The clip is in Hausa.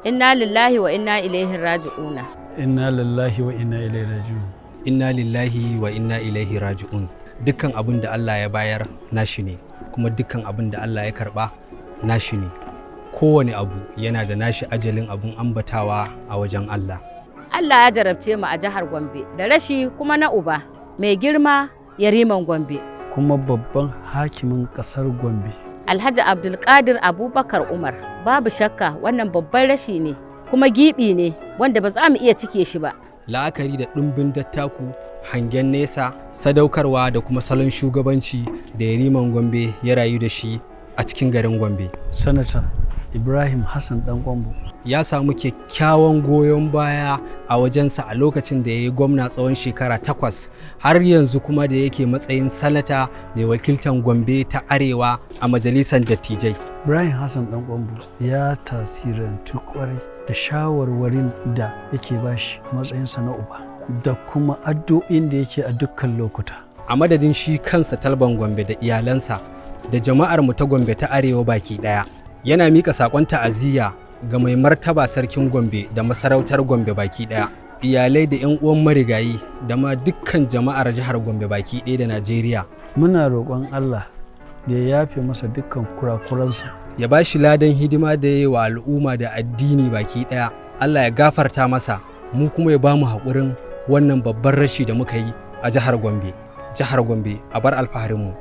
Inna lillahi wa inna ilaihi raji'una. Inna lillahi wa inna ilaihi raji'un. Inna lillahi wa inna ilaihi raji'un. Dukkan abin da Allah ya bayar nashi ne, kuma dukkan abin da Allah ya karba nashi ne. Kowane abu yana da nashi ajalin abun ambatawa a wajen Allah. Allah ya jarabce mu a jihar Gombe da rashi kuma na uba mai girma Yariman Gombe. Kuma babban hakimin ƙasar Gombe. Alhaji Abdulkadir Abubakar Umar. Babu shakka wannan babban rashi ne kuma gibi ne wanda ba za mu iya cike shi ba. La'akari da ɗumbin dattaku, hangen nesa, sadaukarwa da kuma salon shugabanci da Yariman Gombe ya rayu da shi a cikin garin Gombe. Sanata Ibrahim Hassan Dan Kwambo ya samu kyakkyawan goyon baya a wajensa a lokacin da ya yi gwamna tsawon shekara 8, har yanzu kuma da yake matsayin sanata mai wakiltan Gombe ta Arewa a majalisar dattijai. Ibrahim Hassan Dan Kwambo ya tasirantu kwarai da shawarwarin da yake bashi matsayinsa na uba da kuma addu'o'in da yake a dukkan lokuta. A madadin shi kansa Talban Gombe da iyalansa da jama'ar mu ta Gombe ta Arewa baki daya, yana mika sakon ta'aziyya ga mai martaba sarkin Gombe da masarautar Gombe baki daya, iyalai da 'yan uwan marigayi da ma dukkan jama'ar jihar Gombe baki daya da Najeriya. Muna roƙon Allah da ya yafe masa dukkan kurakuransa, ya ba shi ladan hidima da ya yi wa al'umma da addini baki daya. Allah ya gafarta masa, mu kuma ya ba mu haƙurin wannan babban rashi da muka yi a jihar Gombe. Jihar Gombe a bar alfaharinmu.